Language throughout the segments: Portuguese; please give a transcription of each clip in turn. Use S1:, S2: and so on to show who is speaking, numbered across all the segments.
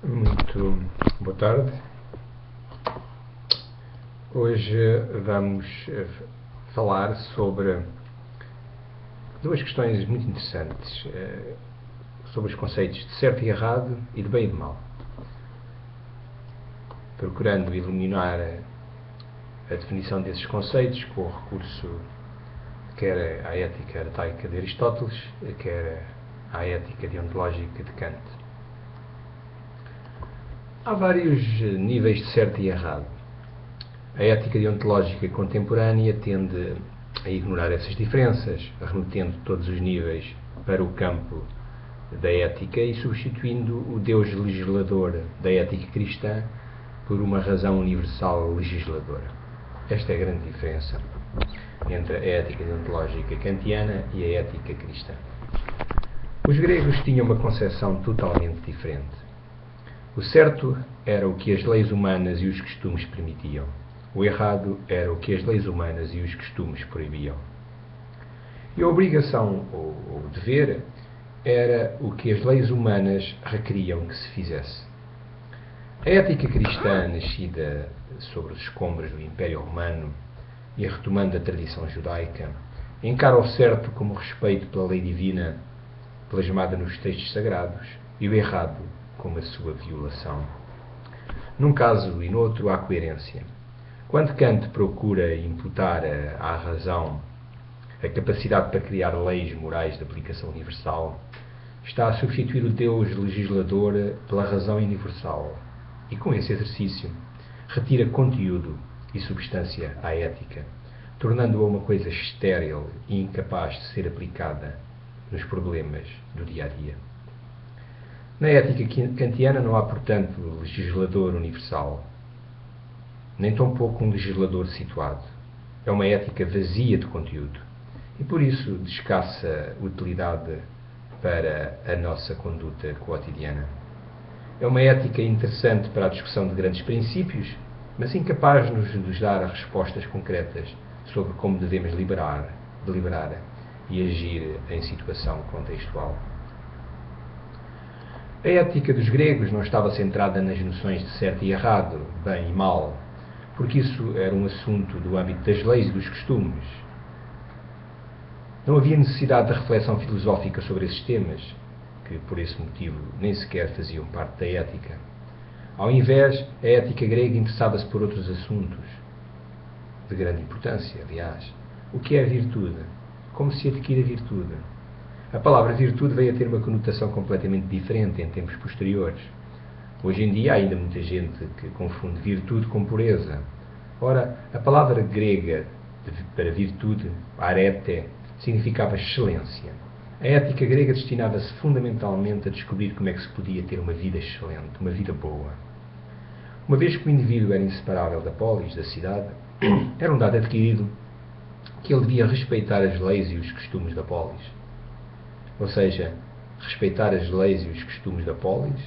S1: Muito boa tarde. Hoje vamos falar sobre duas questões muito interessantes, sobre os conceitos de certo e errado e de bem e de mal, procurando iluminar a definição desses conceitos com o recurso quer à ética artaica de Aristóteles, quer à ética deontológica de Kant. Há vários níveis de certo e errado. A ética deontológica contemporânea tende a ignorar essas diferenças, remetendo todos os níveis para o campo da ética e substituindo o Deus legislador da ética cristã por uma razão universal legisladora. Esta é a grande diferença entre a ética deontológica kantiana e a ética cristã. Os gregos tinham uma concepção totalmente diferente. O certo era o que as leis humanas e os costumes permitiam. O errado era o que as leis humanas e os costumes proibiam. E a obrigação, ou o dever, era o que as leis humanas requeriam que se fizesse. A ética cristã, nascida sobre os escombros do Império Romano e retomando a tradição judaica, encara o certo como respeito pela lei divina, plasmada nos textos sagrados, e o errado como a sua violação. Num caso e noutro há coerência. Quando Kant procura imputar à razão a capacidade para criar leis morais de aplicação universal, está a substituir o Deus legislador pela razão universal e, com esse exercício, retira conteúdo e substância à ética, tornando-a uma coisa estéril e incapaz de ser aplicada nos problemas do dia-a-dia. Na ética kantiana não há, portanto, legislador universal, nem tampouco um legislador situado. É uma ética vazia de conteúdo e, por isso, de escassa utilidade para a nossa conduta cotidiana. É uma ética interessante para a discussão de grandes princípios, mas incapaz de nos dar respostas concretas sobre como devemos deliberar e agir em situação contextual. A ética dos gregos não estava centrada nas noções de certo e errado, bem e mal, porque isso era um assunto do âmbito das leis e dos costumes. Não havia necessidade de reflexão filosófica sobre esses temas, que por esse motivo nem sequer faziam parte da ética. Ao invés, a ética grega interessava-se por outros assuntos, de grande importância, aliás. O que é a virtude? Como se adquire a virtude? A palavra virtude veio a ter uma conotação completamente diferente em tempos posteriores. Hoje em dia há ainda muita gente que confunde virtude com pureza. Ora, a palavra grega para virtude, arete, significava excelência. A ética grega destinava-se fundamentalmente a descobrir como é que se podia ter uma vida excelente, uma vida boa. Uma vez que o indivíduo era inseparável da polis, da cidade, era um dado adquirido que ele devia respeitar as leis e os costumes da polis. Ou seja, respeitar as leis e os costumes da polis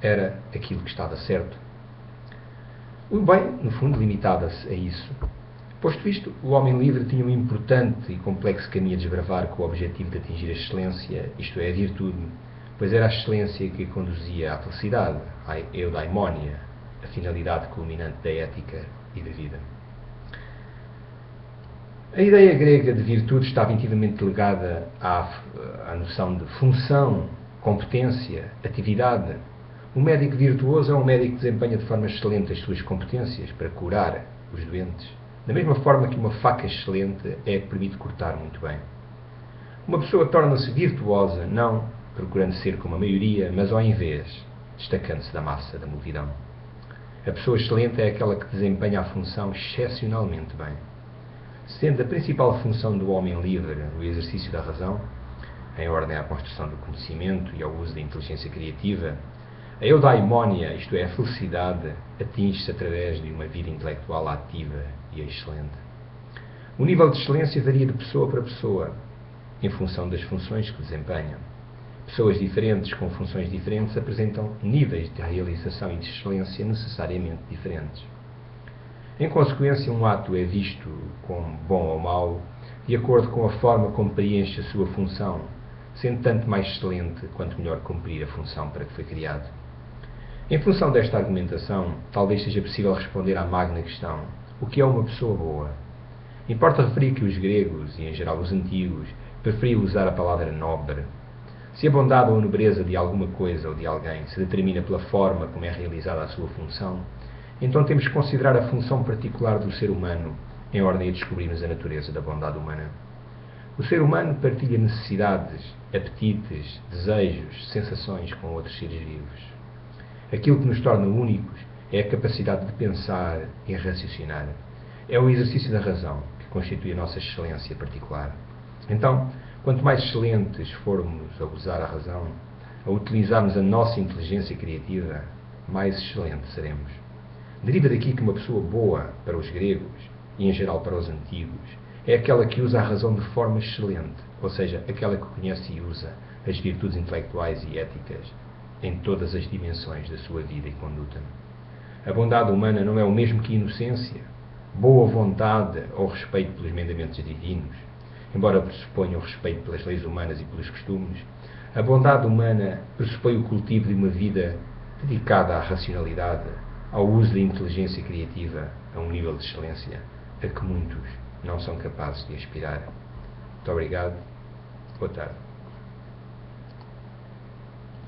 S1: era aquilo que estava certo. O bem, no fundo, limitava-se a isso. Posto isto, o homem livre tinha um importante e complexo caminho a desbravar com o objetivo de atingir a excelência, isto é, a virtude, pois era a excelência que conduzia à felicidade, à eudaimonia, a finalidade culminante da ética e da vida. A ideia grega de virtude estava intimamente ligada à noção de função, competência, atividade. Um médico virtuoso é um médico que desempenha de forma excelente as suas competências para curar os doentes, da mesma forma que uma faca excelente é a que permite cortar muito bem. Uma pessoa torna-se virtuosa não procurando ser como a maioria, mas ao invés, destacando-se da massa, da multidão. A pessoa excelente é aquela que desempenha a função excepcionalmente bem. Sendo a principal função do homem livre o exercício da razão, em ordem à construção do conhecimento e ao uso da inteligência criativa, a eudaimonia, isto é, a felicidade, atinge-se através de uma vida intelectual ativa e excelente. O nível de excelência varia de pessoa para pessoa, em função das funções que desempenham. Pessoas diferentes com funções diferentes apresentam níveis de realização e de excelência necessariamente diferentes. Em consequência, um ato é visto como bom ou mau de acordo com a forma como preenche a sua função, sendo tanto mais excelente quanto melhor cumprir a função para que foi criado. Em função desta argumentação, talvez seja possível responder à magna questão: o que é uma pessoa boa? Importa referir que os gregos, e em geral os antigos, preferiam usar a palavra nobre. Se a bondade ou a nobreza de alguma coisa ou de alguém se determina pela forma como é realizada a sua função, então temos que considerar a função particular do ser humano em ordem a descobrirmos a natureza da bondade humana. O ser humano partilha necessidades, apetites, desejos, sensações com outros seres vivos. Aquilo que nos torna únicos é a capacidade de pensar e raciocinar. É o exercício da razão que constitui a nossa excelência particular. Então, quanto mais excelentes formos a usar a razão, a utilizarmos a nossa inteligência criativa, mais excelentes seremos. Deriva daqui que uma pessoa boa para os gregos, e em geral para os antigos, é aquela que usa a razão de forma excelente, ou seja, aquela que conhece e usa as virtudes intelectuais e éticas em todas as dimensões da sua vida e conduta. A bondade humana não é o mesmo que inocência, boa vontade ou respeito pelos mandamentos divinos. Embora pressuponha o respeito pelas leis humanas e pelos costumes, a bondade humana pressupõe o cultivo de uma vida dedicada à racionalidade, ao uso da inteligência criativa a um nível de excelência a que muitos não são capazes de aspirar. Muito obrigado. Boa tarde.